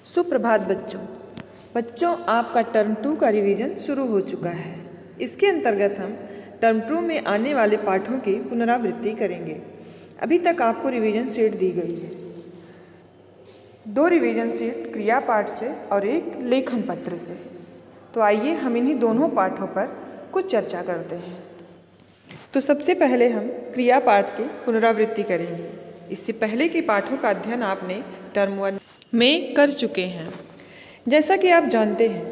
सुप्रभात बच्चों। बच्चों, आपका टर्म 2 का रिवीजन शुरू हो चुका है। इसके अंतर्गत हम टर्म 2 में आने वाले पाठों की पुनरावृत्ति करेंगे। अभी तक आपको रिवीजन शीट दी गई है। 2 रिवीजन शीट क्रिया पाठ से और एक लेखन पत्र से। तो आइए हम इन्हीं दोनों पाठों पर कुछ चर्चा करते हैं। तो सबसे पहले हम क्रिया पाठ की पुनरावृत्ति करेंगे। इससे पहले के पाठों का अध्ययन आपने टर्म 1 में कर चुके हैं। जैसा कि आप जानते हैं,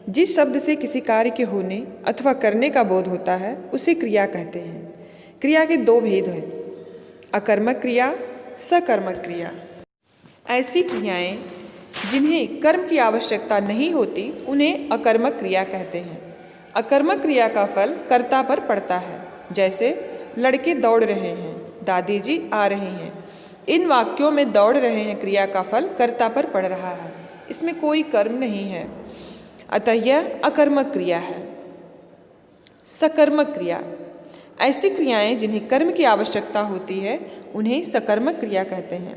जिस शब्द से किसी कार्य के होने अथवा करने का बोध होता है उसे क्रिया कहते हैं। क्रिया के 2 भेद हैं, अकर्मक क्रिया, सकर्मक क्रिया। ऐसी क्रियाएं जिन्हें कर्म की आवश्यकता नहीं होती उन्हें अकर्मक क्रिया कहते हैं। अकर्मक क्रिया का फल कर्ता पर पड़ता है। जैसे लड़के दौड़ रहे हैं, दादी जी आ रही हैं। इन वाक्यों में दौड़ रहे हैं क्रिया का फल कर्ता पर पड़ रहा है, इसमें कोई कर्म नहीं है, अतः यह अकर्मक क्रिया है। सकर्मक क्रिया, ऐसी क्रियाएं जिन्हें कर्म की आवश्यकता होती है उन्हें सकर्मक क्रिया कहते हैं।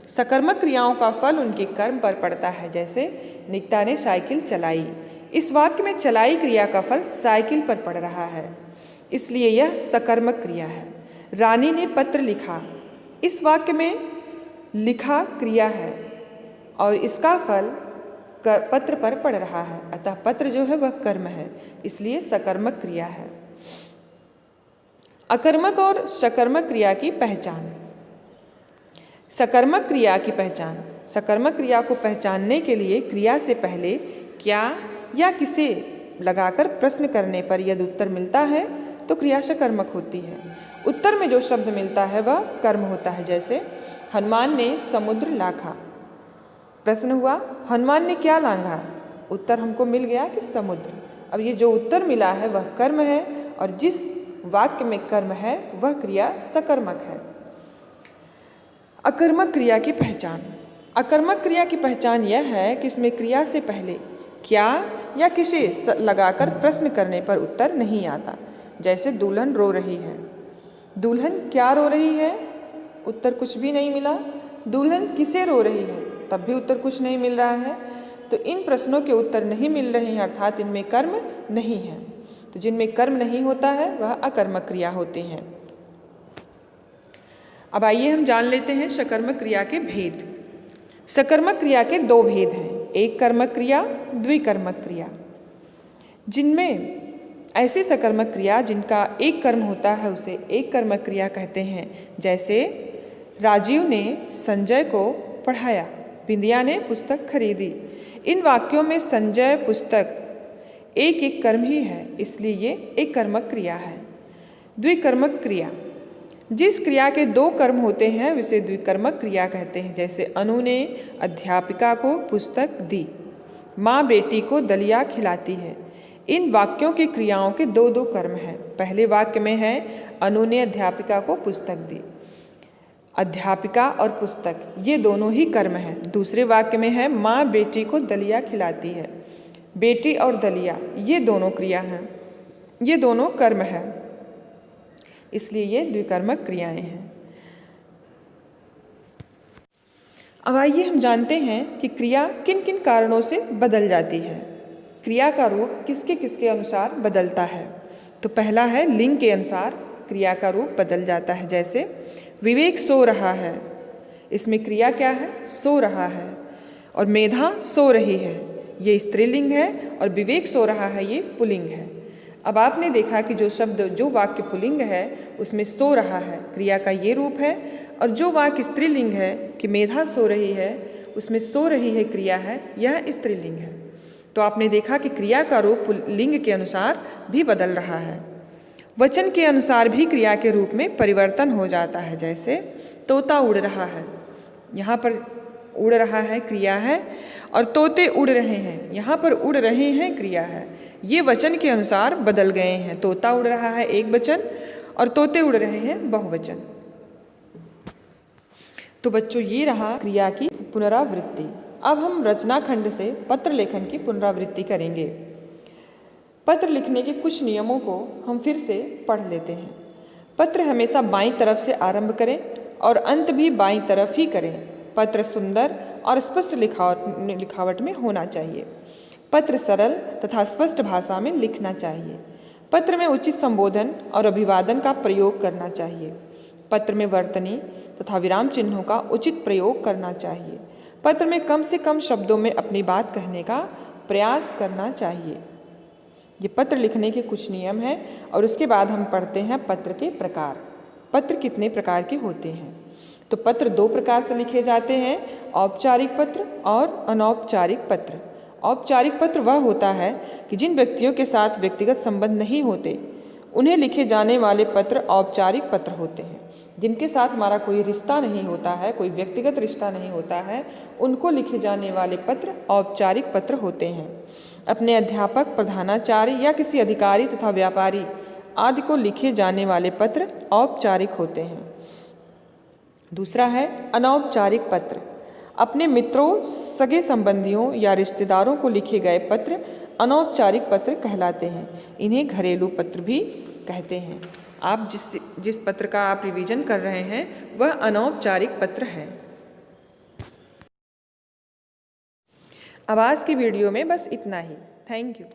सकर्मक क्रियाओं का फल उनके कर्म पर पड़ता है। जैसे निकिता ने साइकिल चलाई। इस वाक्य में चलाई क्रिया का फल साइकिल पर पड़ रहा है, इसलिए यह सकर्मक क्रिया है। रानी ने पत्र लिखा। इस वाक्य में लिखा क्रिया है और इसका फल पत्र पर पड़ रहा है, अतः पत्र जो है वह कर्म है, इसलिए सकर्मक क्रिया है। अकर्मक और सकर्मक क्रिया की पहचान। सकर्मक क्रिया की पहचान। सकर्मक क्रिया को पहचानने के लिए क्रिया से पहले क्या या किसे लगाकर प्रश्न करने पर यदि उत्तर मिलता है तो क्रिया सकर्मक होती है। उत्तर में जो शब्द मिलता है वह कर्म होता है। जैसे हनुमान ने समुद्र लांघा। प्रश्न हुआ, हनुमान ने क्या लांघा? उत्तर हमको मिल गया कि समुद्र। अब ये जो उत्तर मिला है वह कर्म है और जिस वाक्य में कर्म है वह क्रिया सकर्मक है। अकर्मक क्रिया की पहचान। अकर्मक क्रिया की पहचान यह है कि इसमें क्रिया से पहले क्या या किसे लगाकर प्रश्न करने पर उत्तर नहीं आता। जैसे दुल्हन रो रही है। दुल्हन क्या रो रही है? उत्तर कुछ भी नहीं मिला। दुल्हन किसे रो रही है? तब भी उत्तर कुछ नहीं मिल रहा है। तो इन प्रश्नों के उत्तर नहीं मिल रहे हैं, अर्थात इनमें कर्म नहीं है। तो जिनमें कर्म नहीं होता है वह अकर्मक क्रिया होती हैं। अब आइए हम जान लेते हैं सकर्मक क्रिया के भेद। सकर्मक क्रिया के 2 भेद हैं, एक कर्मक क्रिया, द्विकर्मक क्रिया। जिनमें ऐसी सकर्मक क्रिया जिनका एक कर्म होता है उसे एक कर्मक क्रिया कहते हैं। जैसे राजीव ने संजय को पढ़ाया, बिंदिया ने पुस्तक खरीदी। इन वाक्यों में संजय पुस्तक एक एक कर्म ही है, इसलिए ये एक कर्मक क्रिया है। द्विकर्मक क्रिया, जिस क्रिया के 2 कर्म होते हैं उसे द्विकर्मक क्रिया कहते हैं। जैसे अनु ने अध्यापिका को पुस्तक दी, माँ बेटी को दलिया खिलाती है। इन वाक्यों की क्रियाओं के 2 कर्म हैं। पहले वाक्य में है अनु ने अध्यापिका को पुस्तक दी। अध्यापिका और पुस्तक ये दोनों ही कर्म हैं। दूसरे वाक्य में है माँ बेटी को दलिया खिलाती है। बेटी और दलिया ये दोनों क्रिया हैं, ये दोनों कर्म हैं, इसलिए ये द्विकर्मक क्रियाएं हैं। अब आइए हम जानते हैं कि क्रिया किन किन कारणों से बदल जाती है। क्रिया का रूप किसके किसके अनुसार बदलता है? तो पहला है लिंग के अनुसार क्रिया का रूप बदल जाता है। जैसे विवेक सो रहा है, इसमें क्रिया क्या है? सो रहा है। और मेधा सो रही है, ये स्त्रीलिंग है, और विवेक सो रहा है ये पुल्लिंग है। अब आपने देखा कि जो वाक्य पुल्लिंग है उसमें सो रहा है, क्रिया का ये रूप है, और जो वाक्य स्त्रीलिंग है कि मेधा सो रही है उसमें सो रही है क्रिया है, यह स्त्रीलिंग है। तो आपने देखा कि क्रिया का रूप लिंग के अनुसार भी बदल रहा है। वचन के अनुसार भी क्रिया के रूप में परिवर्तन हो जाता है। जैसे तोता उड़ रहा है, यहाँ पर उड़ रहा है क्रिया है, और तोते उड़ रहे हैं, यहाँ पर उड़ रहे हैं क्रिया है। ये वचन के अनुसार बदल गए हैं। तोता उड़ रहा है एक वचन और तोते उड़ रहे हैं बहुवचन। तो बच्चों, ये रहा क्रिया की पुनरावृत्ति। अब हम रचना खंड से पत्र लेखन की पुनरावृत्ति करेंगे। पत्र लिखने के कुछ नियमों को हम फिर से पढ़ लेते हैं। पत्र हमेशा बाईं तरफ से आरंभ करें और अंत भी बाईं तरफ ही करें। पत्र सुंदर और स्पष्ट लिखावट में होना चाहिए। पत्र सरल तथा स्पष्ट भाषा में लिखना चाहिए। पत्र में उचित संबोधन और अभिवादन का प्रयोग करना चाहिए। पत्र में वर्तनी तथा विराम चिन्हों का उचित प्रयोग करना चाहिए। पत्र में कम से कम शब्दों में अपनी बात कहने का प्रयास करना चाहिए। ये पत्र लिखने के कुछ नियम हैं और उसके बाद हम पढ़ते हैं पत्र के प्रकार। पत्र कितने प्रकार के होते हैं? तो पत्र दो प्रकार से लिखे जाते हैं, औपचारिक पत्र और अनौपचारिक पत्र। औपचारिक पत्र वह होता है कि जिन व्यक्तियों के साथ व्यक्तिगत संबंध नहीं होते उन्हें लिखे जाने वाले पत्र औपचारिक पत्र होते हैं। जिनके साथ हमारा कोई रिश्ता नहीं होता है, कोई व्यक्तिगत रिश्ता नहीं होता है, उनको लिखे जाने वाले पत्र औपचारिक पत्र होते हैं। अपने अध्यापक, प्रधानाचार्य या किसी अधिकारी तथा व्यापारी आदि को लिखे जाने वाले पत्र औपचारिक होते हैं। दूसरा है अनौपचारिक पत्र। अपने मित्रों, सगे संबंधियों या रिश्तेदारों को लिखे गए पत्र अनौपचारिक पत्र कहलाते हैं। इन्हें घरेलू पत्र भी कहते हैं। आप जिस पत्र का आप रिवीजन कर रहे हैं वह अनौपचारिक पत्र है। अब आज की वीडियो में बस इतना ही। Thank you.